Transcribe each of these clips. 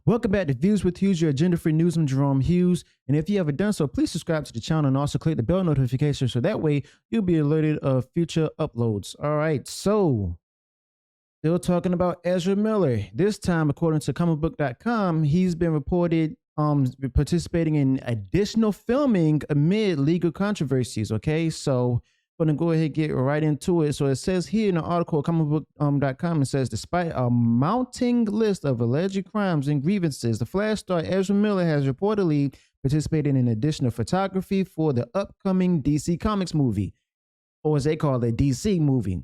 Welcome back to Views with Hughes, your agenda-free news. I'm Jerome Hughes, and if you haven't done so, please subscribe to the channel and also click the bell notification so that way you'll be alerted of future uploads. All right, so still talking about Ezra Miller. This time, according to comicbook.com, he's been reported participating in additional filming amid legal controversies. Okay, so I'm going to go ahead and get right into it. So it says here in the article, comicbook.com, it says, despite a mounting list of alleged crimes and grievances, the Flash star Ezra Miller has reportedly participated in additional photography for the upcoming DC Comics movie, or as they call it, DC movie.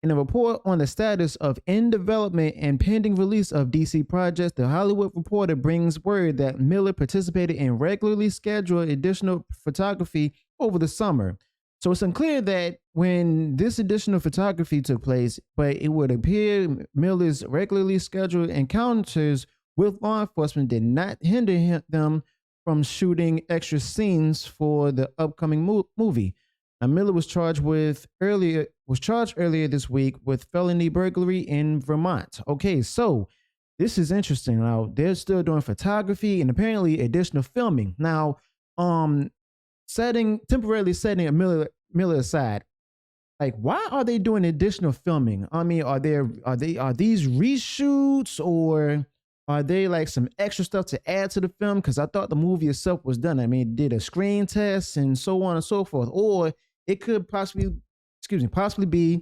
In a report on the status of in development and pending release of DC projects, the Hollywood Reporter brings word that Miller participated in regularly scheduled additional photography over the summer. So it's unclear that when this additional photography took place, but it would appear Miller's regularly scheduled encounters with law enforcement did not hinder them from shooting extra scenes for the upcoming movie. Now, Miller was charged earlier this week with felony burglary in Vermont. Okay, so this is interesting. Now they're still doing photography and apparently additional filming. Now, temporarily setting a Miller aside. Like, why are they doing additional filming? I mean, are these reshoots, or are they like some extra stuff to add to the film? Because I thought the movie itself was done. I mean, it did a screen test and so on and so forth. Or it could possibly be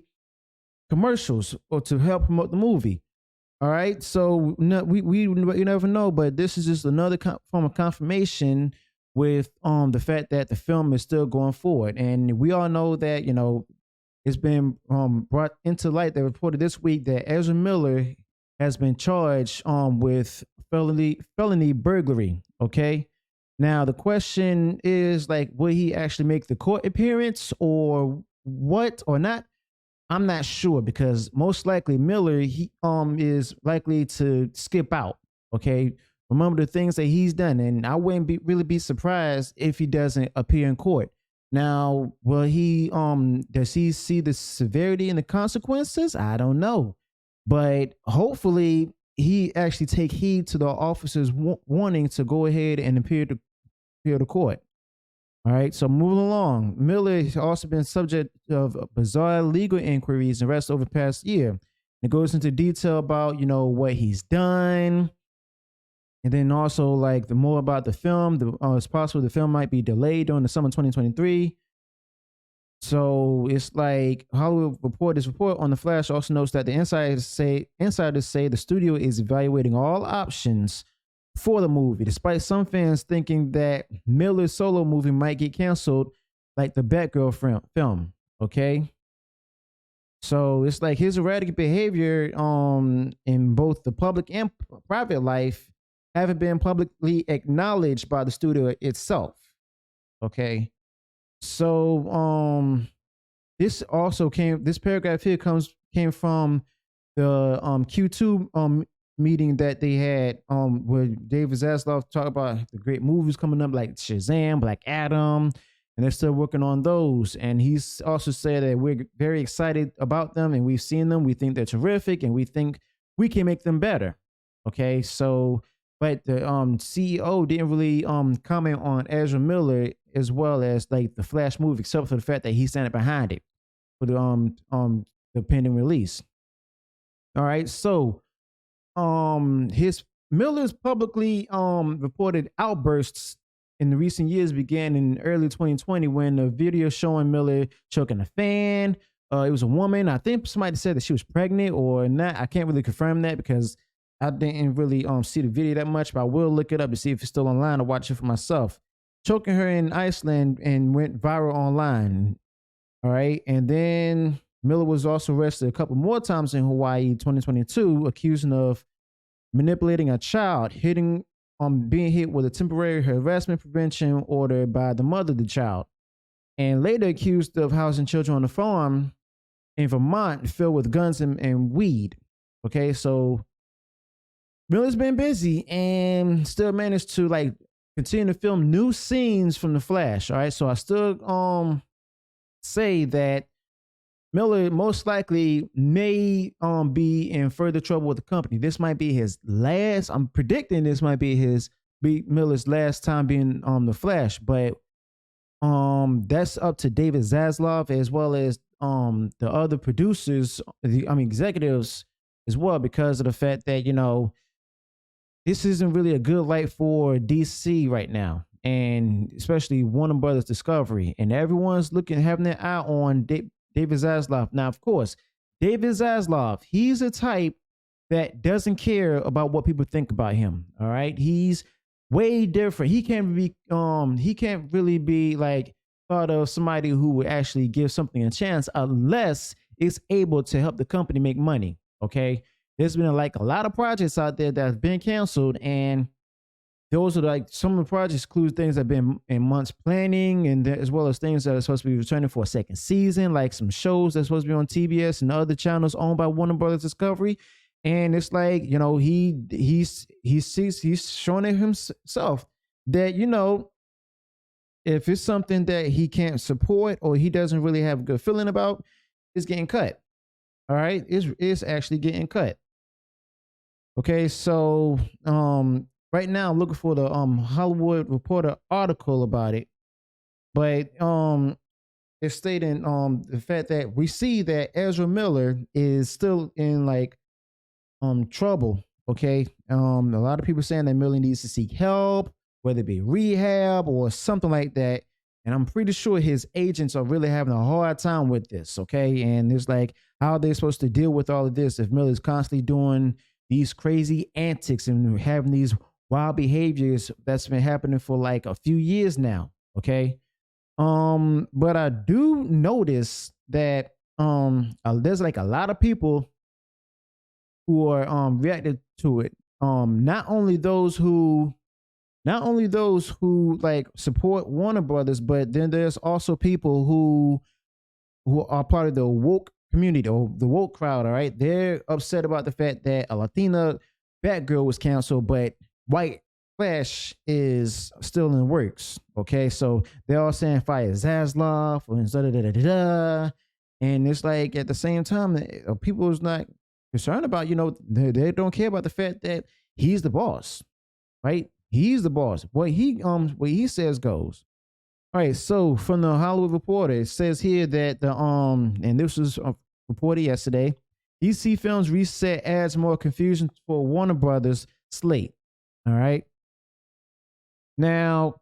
commercials or to help promote the movie. All right, so no, we never know, but this is just another form of confirmation with the fact that the film is still going forward, and we all know that it's been brought into light that reported this week that Ezra Miller has been charged with felony burglary. Okay. Now the question is, like, will he actually make the court appearance or what or not? I'm not sure, because most likely Miller he is likely to skip out. Okay. Remember the things that he's done, and I wouldn't really be surprised if he doesn't appear in court. Now, will he does he see the severity and the consequences? I don't know. But hopefully he actually take heed to the officer's warning to go ahead and appear to court. All right, so moving along, Miller has also been subject of bizarre legal inquiries and arrests over the past year. It goes into detail about what he's done, and then also like the more about the film. It's possible the film might be delayed during the summer 2023. So it's like Hollywood Reporter's report on the Flash also notes that the insiders say the studio is evaluating all options for the movie, despite some fans thinking that Miller's solo movie might get canceled, like the Batgirl film. Okay, so it's like his erratic behavior in both the public and private life haven't been publicly acknowledged by the studio itself. Okay, so this paragraph here came from the Q2 meeting that they had where David Zaslav talked about the great movies coming up like Shazam, Black Adam, and they're still working on those. And he's also said that we're very excited about them, and we've seen them. We think they're terrific, and we think we can make them better. Okay, so but the CEO didn't really comment on Ezra Miller as well as like the Flash movie, except for the fact that he's standing behind it for the pending release. All right, so his Miller's publicly reported outbursts in the recent years began in early 2020 when a video showing Miller choking a fan. It was a woman. I think somebody said that she was pregnant or not. I can't really confirm that because I didn't really see the video that much, but I will look it up to see if it's still online or watch it for myself. Choking her in Iceland and went viral online. All right, and then Miller was also arrested a couple more times in Hawaii 2022, accusing of manipulating a child, being hit with a temporary harassment prevention order by the mother of the child, and later accused of housing children on a farm in Vermont filled with guns and weed. Okay, so Miller's been busy and still managed to like continue to film new scenes from the Flash. All right, so I still say that Miller most likely may be in further trouble with the company. This might be his last. I'm predicting this might be Miller's last time being the Flash, but that's up to David Zaslav as well as the other producers, executives as well, because of the fact that this isn't really a good light for DC right now, and especially Warner Brothers Discovery, and everyone's having their eye on David Zaslav. Now, of course, David Zaslav, he's a type that doesn't care about what people think about him. All right, he's way different. He can't really be like thought of somebody who would actually give something a chance unless it's able to help the company make money. Okay, there's been like a lot of projects out there that have been canceled, and those are like some of the projects include things that have been in months planning, and as well as things that are supposed to be returning for a second season, like some shows that's supposed to be on TBS and other channels owned by Warner Brothers Discovery. And it's like, he's showing it himself that, if it's something that he can't support or he doesn't really have a good feeling about, it's getting cut. All right, it's actually getting cut. Okay, so right now I'm looking for the Hollywood Reporter article about it, but it's stating the fact that we see that Ezra Miller is still in like trouble. Okay, a lot of people saying that Miller needs to seek help, whether it be rehab or something like that. And I'm pretty sure his agents are really having a hard time with this. Okay, and it's like, how are they supposed to deal with all of this if Miller's constantly doing these crazy antics and having these wild behaviors that's been happening for like a few years now. Okay. But I do notice that there's like a lot of people who are reacted to it. Not only those who like support Warner Brothers, but then there's also people who are part of the woke community or the woke crowd. All right, they're upset about the fact that a Latina Batgirl was canceled, but White Flash is still in the works. Okay, so they're all saying fire Zaslav and da da da da da, and it's like at the same time, people is not concerned about, they don't care about the fact that he's the boss, right? He's the boss. What he says goes. All right, so from the Hollywood Reporter, it says here that and this was reported yesterday, DC Films reset adds more confusion for Warner Brothers slate. All right. Now,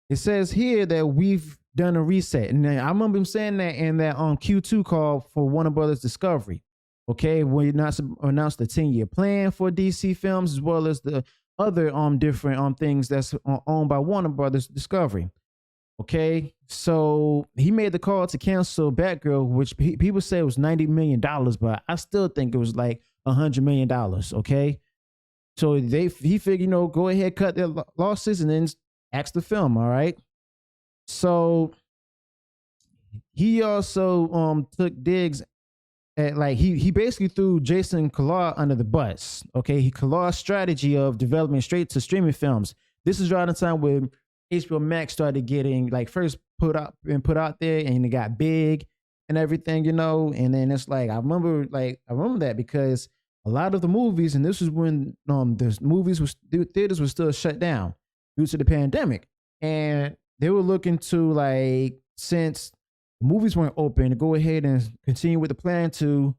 it says here that we've done a reset, and I remember him saying that in that Q2 call for Warner Brothers Discovery. Okay, we announced the 10-year plan for DC Films as well as the other different things that's owned by Warner Brothers Discovery. Okay, so he made the call to cancel Batgirl, which people say was $90 million, but I still think it was like $100 million. Okay, so he figured, go ahead, cut their losses, and then axe the film. All right, so he also took digs at, like, he basically threw Jason Kilar under the bus. Okay, Kilar's strategy of developing straight to streaming films. This is around the time when HBO Max started getting like first put out there, and it got big and everything, and then it's like I remember that because a lot of the movies, and this was when the theaters were still shut down due to the pandemic, and they were looking to, like, since movies weren't open, to go ahead and continue with the plan to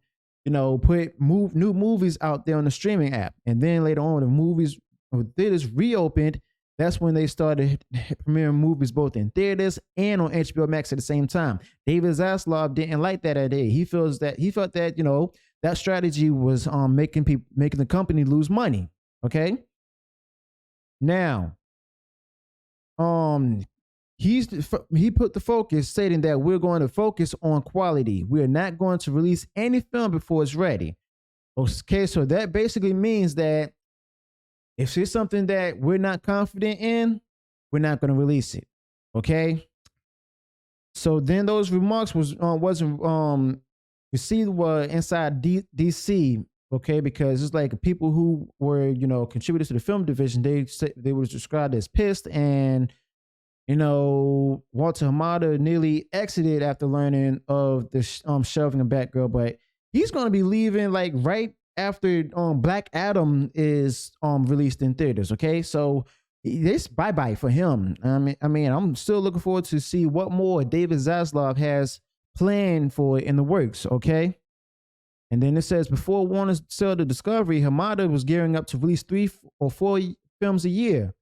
put new movies out there on the streaming app. And then later on, the theaters reopened. That's when they started premiering movies both in theaters and on HBO Max at the same time. David Zaslav didn't like that idea. He felt that that strategy was making the company lose money. Okay. Now, he put the focus, stating that we're going to focus on quality. We are not going to release any film before it's ready. Okay, so that basically means that if it's something that we're not confident in, we're not going to release it. Okay. So then those remarks wasn't received inside DC. Okay, because it's like people who were contributors to the film division, they were described as pissed, and Walter Hamada nearly exited after learning of the shelving of Batgirl, but he's going to be leaving like right after Black Adam is released in theaters. Okay, so this bye bye for him. I mean, I'm still looking forward to see what more David Zaslav has planned for in the works. Okay. And then it says before Warner's sale to Discovery, Hamada was gearing up to release 3 or 4 films a year.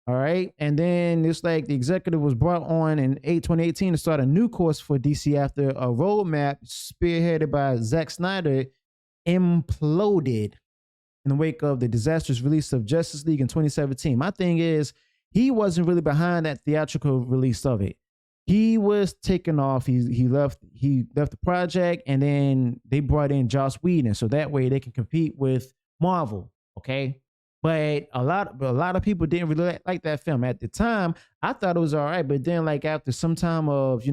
All right. And then it's like the executive was brought on in 2018 to start a new course for DC after a roadmap spearheaded by Zack Snyder imploded in the wake of the disastrous release of Justice League in 2017. My thing is, he wasn't really behind that theatrical release of it. He was taken off. He left the project, and then they brought in Joss Whedon, so that way they can compete with Marvel. Okay, but a lot of people didn't really like that film at the time. I thought it was all right, but then like after some time of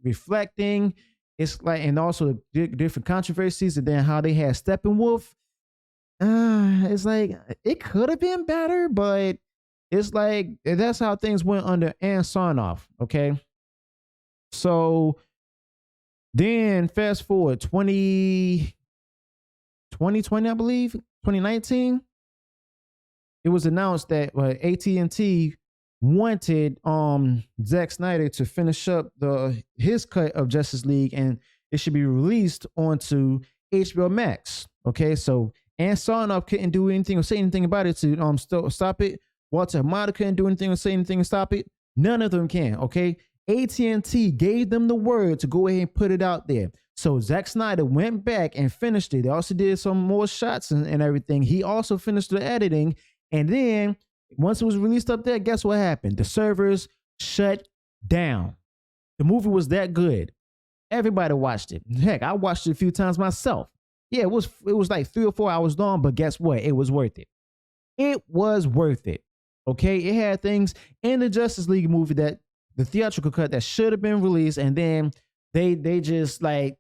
reflecting, it's like, and also different controversies, and then how they had Steppenwolf. It's like it could have been better, but it's like that's how things went under Ann Sarnoff. Okay. So then fast forward 2020, I believe, 2019, it was announced that AT&T wanted Zack Snyder to finish up his cut of Justice League, and it should be released onto HBO Max. Okay, so Ann Sarnoff couldn't do anything or say anything about it to stop it. Walter Hamada couldn't do anything or say anything to stop it. None of them can. Okay. AT&T gave them the word to go ahead and put it out there. So Zack Snyder went back and finished it. They also did some more shots and everything. He also finished the editing. And then once it was released up there, guess what happened? The servers shut down. The movie was that good. Everybody watched it. Heck, I watched it a few times myself. Yeah, it was like 3 or 4 hours long, but guess what? It was worth it. It was worth it. Okay, it had things in the Justice League movie that the theatrical cut that should have been released, and then they just like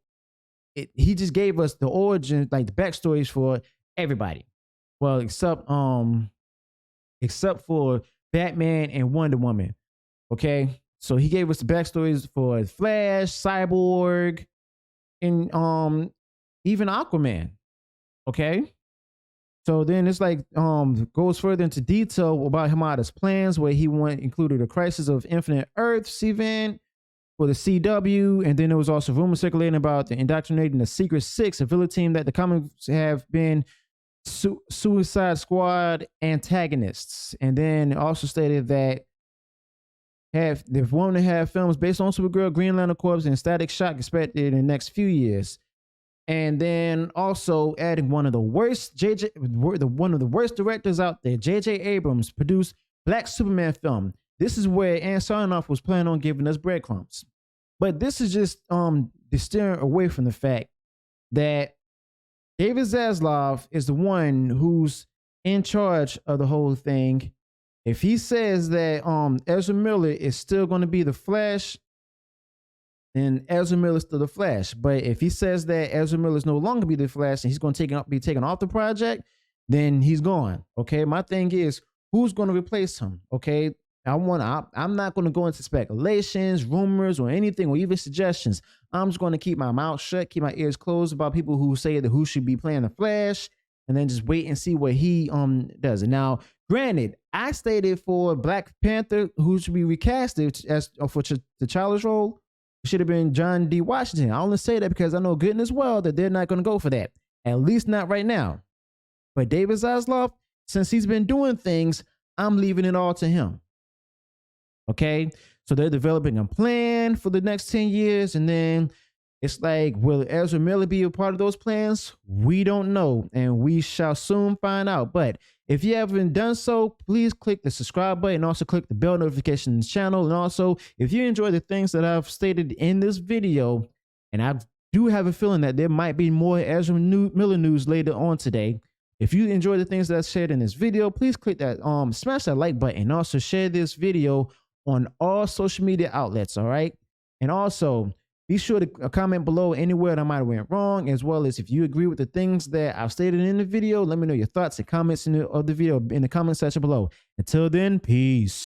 it, he just gave us the origin, like the backstories for everybody. Well, except for Batman and Wonder Woman. Okay, so he gave us the backstories for Flash, Cyborg, and even Aquaman. Okay. So then it's like goes further into detail about Hamada's plans, where he included a Crisis of Infinite Earths event for the CW, and then there was also rumors circulating about the indoctrinating the Secret Six, a villain team that the comics have been Suicide Squad antagonists, and then also stated that they want to have films based on Supergirl, Green Lantern Corps, and Static Shock expected in the next few years. And then also adding one of the worst directors out there, J.J. Abrams, produced Black Superman film. This is where Ann Sarnoff was planning on giving us breadcrumbs. But this is just steering away from the fact that David Zaslav is the one who's in charge of the whole thing. If he says that Ezra Miller is still going to be the Flash, then Ezra Miller's still the Flash. But if he says that Ezra Miller is no longer be the Flash and he's going to be taken off the project, then he's gone. Okay, my thing is, who's going to replace him? Okay, I'm not going to go into speculations, rumors, or anything, or even suggestions. I'm just going to keep my mouth shut, keep my ears closed about people who say that who should be playing the Flash, and then just wait and see what he does. And now, granted, I stated for Black Panther, who should be recasted as for T'Challa's role, should have been John D. Washington. I only say that because I know good and as well that they're not going to go for that. At least not right now. But David Zaslav, since he's been doing things, I'm leaving it all to him. Okay? So they're developing a plan for the next 10 years. And then it's like, will Ezra Miller be a part of those plans? We don't know. And we shall soon find out. But if you haven't done so, please click the subscribe button and also click the bell notifications channel. And also, if you enjoy the things that I've stated in this video, and I do have a feeling that there might be more Ezra Miller news later on today. If you enjoy the things that I shared in this video, please click that, smash that like button, and also share this video on all social media outlets, all right? And also, be sure to comment below anywhere that I might have went wrong, as well as if you agree with the things that I've stated in the video, let me know your thoughts and comments of the video in the comment section below. Until then, peace.